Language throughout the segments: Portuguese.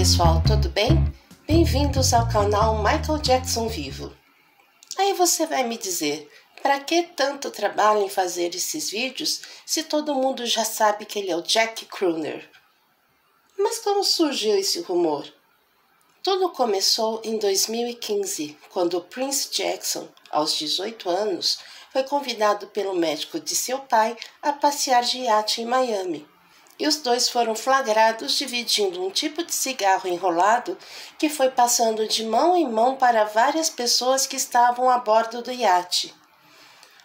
pessoal, tudo bem? Bem-vindos ao canal Michael Jackson Vivo. Aí você vai me dizer, para que tanto trabalho em fazer esses vídeos se todo mundo já sabe que ele é o Jack Crooner? Mas como surgiu esse rumor? Tudo começou em 2015, quando Prince Jackson, aos 18 anos, foi convidado pelo médico de seu pai a passear de iate em Miami. E os dois foram flagrados dividindo um tipo de cigarro enrolado que foi passando de mão em mão para várias pessoas que estavam a bordo do iate.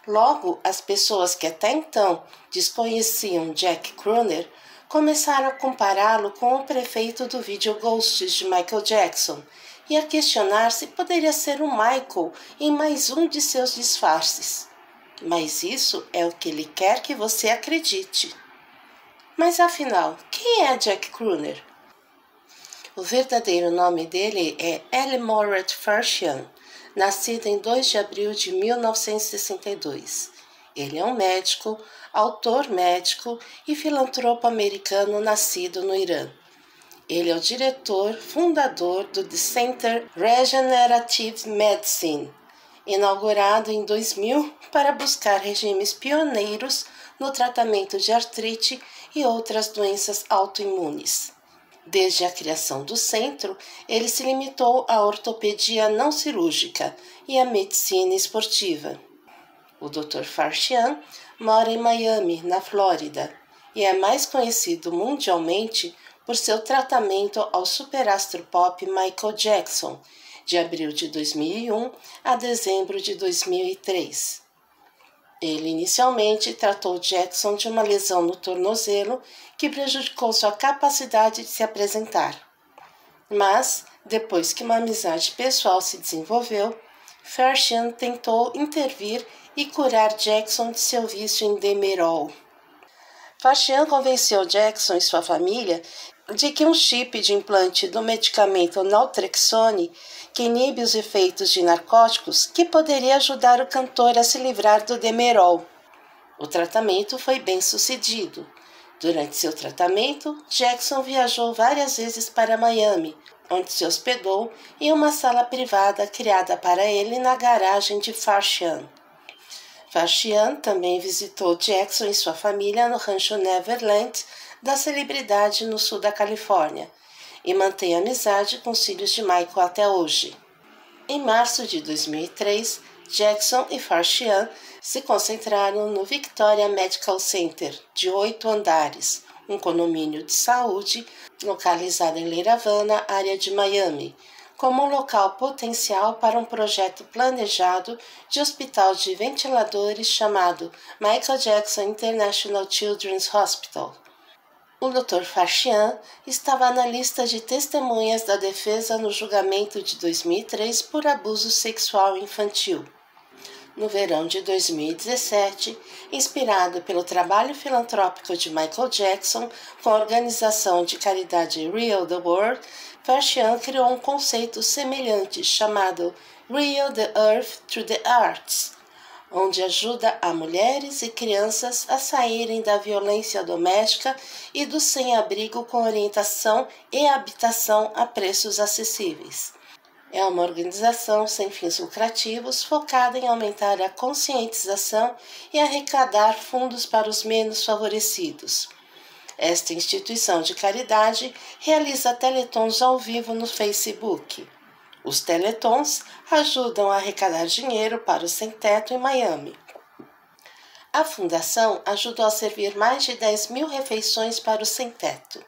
Logo, as pessoas que até então desconheciam Jack Crooner começaram a compará-lo com o prefeito do vídeo Ghosts de Michael Jackson e a questionar se poderia ser o Michael em mais um de seus disfarces. Mas isso é o que ele quer que você acredite. Mas afinal, quem é Jack Crooner? O verdadeiro nome dele é L. Moret Farshian, nascido em 2 de abril de 1962. Ele é um médico, autor médico e filantropo americano nascido no Irã. Ele é o diretor, fundador do The Center Regenerative Medicine, inaugurado em 2000 para buscar regimes pioneiros no tratamento de artrite e outras doenças autoimunes. Desde a criação do centro, ele se limitou à ortopedia não cirúrgica e à medicina esportiva. O Dr. Farshian mora em Miami, na Flórida, e é mais conhecido mundialmente por seu tratamento ao superastro pop Michael Jackson, de abril de 2001 a dezembro de 2003. Ele inicialmente tratou Jackson de uma lesão no tornozelo que prejudicou sua capacidade de se apresentar. Mas, depois que uma amizade pessoal se desenvolveu, Farshian tentou intervir e curar Jackson de seu vício em Demerol. Farshian convenceu Jackson e sua família de que um chip de implante do medicamento Naltrexone, que inibe os efeitos de narcóticos, que poderia ajudar o cantor a se livrar do Demerol. O tratamento foi bem sucedido. Durante seu tratamento, Jackson viajou várias vezes para Miami, onde se hospedou em uma sala privada criada para ele na garagem de Farshian. Farshian também visitou Jackson e sua família no rancho Neverland da celebridade no sul da Califórnia e mantém amizade com os filhos de Michael até hoje. Em março de 2003, Jackson e Farshian se concentraram no Victoria Medical Center, de 8 andares, um condomínio de saúde localizado em Lake Havana, área de Miami, como um local potencial para um projeto planejado de hospital de ventiladores chamado Michael Jackson International Children's Hospital. O Dr. Farshian estava na lista de testemunhas da defesa no julgamento de 2003 por abuso sexual infantil. No verão de 2017, inspirado pelo trabalho filantrópico de Michael Jackson com a organização de caridade Real the World, Farshian criou um conceito semelhante chamado Real the Earth Through the Arts, onde ajuda a mulheres e crianças a saírem da violência doméstica e do sem-abrigo com orientação e habitação a preços acessíveis. É uma organização sem fins lucrativos focada em aumentar a conscientização e arrecadar fundos para os menos favorecidos. Esta instituição de caridade realiza teletons ao vivo no Facebook. Os teletons ajudam a arrecadar dinheiro para o sem-teto em Miami. A fundação ajudou a servir mais de 10.000 refeições para o sem-teto.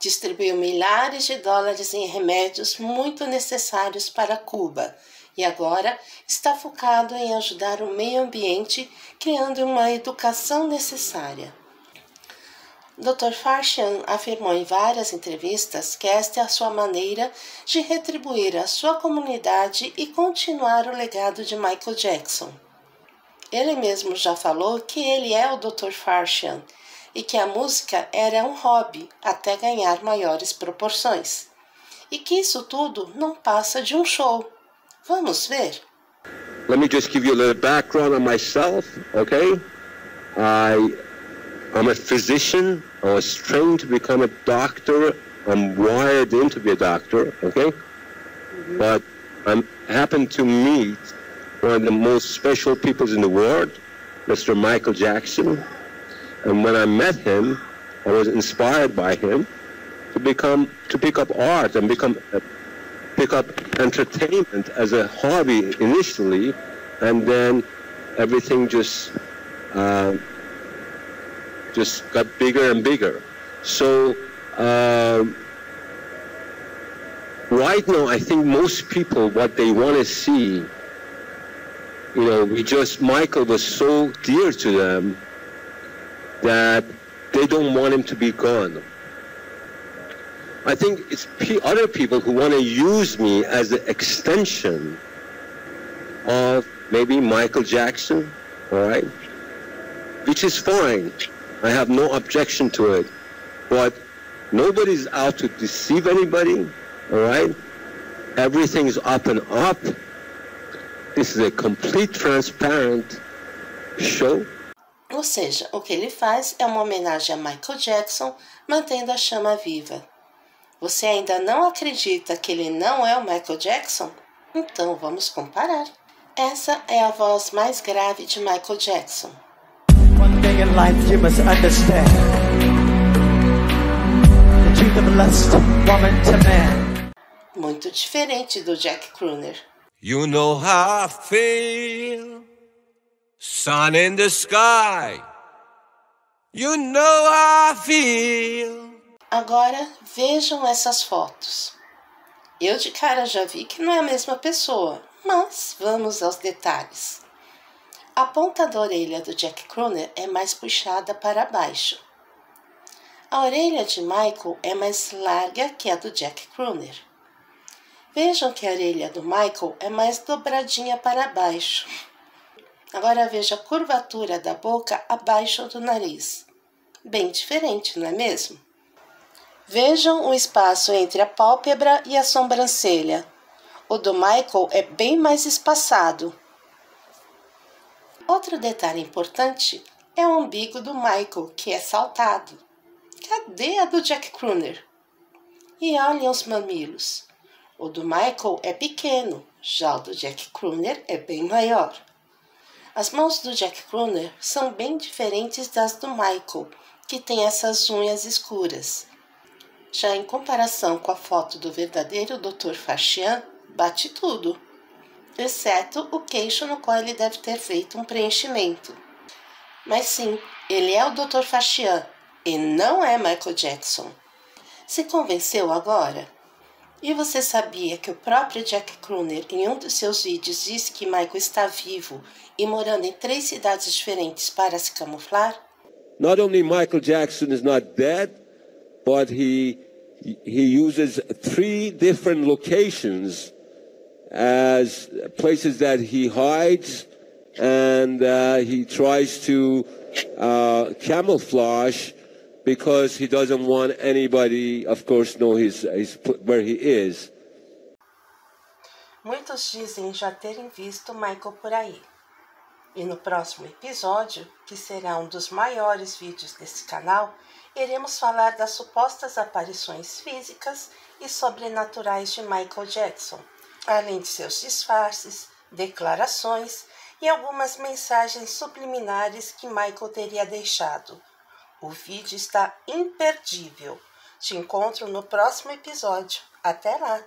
Distribuiu milhares de dólares em remédios muito necessários para Cuba e agora está focado em ajudar o meio ambiente, criando uma educação necessária. Dr. Farshian afirmou em várias entrevistas que esta é a sua maneira de retribuir a sua comunidade e continuar o legado de Michael Jackson. Ele mesmo já falou que ele é o Dr. Farshian e que a música era um hobby até ganhar maiores proporções. E que isso tudo não passa de um show. Vamos ver? Let me just give you a little background on myself, okay? I'm a physician. I was trained to become a doctor I'm wired in to be a doctor, okay? But I happened to meet one of the most special people in the world, Mr. Michael Jackson. And when I met him, I was inspired by him to pick up art and pick up entertainment as a hobby initially, and then everything just got bigger and bigger. So right now, I think most people, what they want to see, Michael was so dear to them that they don't want him to be gone. I think it's other people who want to use me as an extension of maybe Michael Jackson, all right? Which is fine. I have no objection to it. But nobody's out to deceive anybody, all right? Everything's up and up. This is a complete transparent show. Ou seja, o que ele faz é uma homenagem a Michael Jackson, mantendo a chama viva. Você ainda não acredita que ele não é o Michael Jackson? Então vamos comparar. Essa é a voz mais grave de Michael Jackson. One thing in life you must understand. The truth of lust, woman to man. Muito diferente do Jack Crooner. You know how I feel. Sun in the sky. You know how I feel. Agora vejam essas fotos. Eu de cara já vi que não é a mesma pessoa, mas vamos aos detalhes. A ponta da orelha do Jack Crooner é mais puxada para baixo. A orelha de Michael é mais larga que a do Jack Crooner. Vejam que a orelha do Michael é mais dobradinha para baixo. Agora veja a curvatura da boca abaixo do nariz. Bem diferente, não é mesmo? Vejam o espaço entre a pálpebra e a sobrancelha. O do Michael é bem mais espaçado. Outro detalhe importante é o umbigo do Michael, que é saltado. Cadê a do Jack Crooner? E olhem os mamilos. O do Michael é pequeno, já o do Jack Crooner é bem maior. As mãos do Jack Crooner são bem diferentes das do Michael, que tem essas unhas escuras. Já em comparação com a foto do verdadeiro Dr. Fashian, bate tudo, exceto o queixo no qual ele deve ter feito um preenchimento. Mas sim, ele é o Dr. Fashian e não é Michael Jackson. Se convenceu agora? E você sabia que o próprio Jack Crooner, em um dos seus vídeos, disse que Michael está vivo e morando em 3 cidades diferentes para se camuflar? Not only Michael Jackson is not dead, but he uses 3 different locations as places that he hides, and he tries to camouflage because he doesn't want anybody, of course, know where he is. Muitos dizem já terem visto Michael por aí. E no próximo episódio, que será um dos maiores vídeos desse canal, iremos falar das supostas aparições físicas e sobrenaturais de Michael Jackson, além de seus disfarces, declarações e algumas mensagens subliminares que Michael teria deixado. O vídeo está imperdível. Te encontro no próximo episódio. Até lá!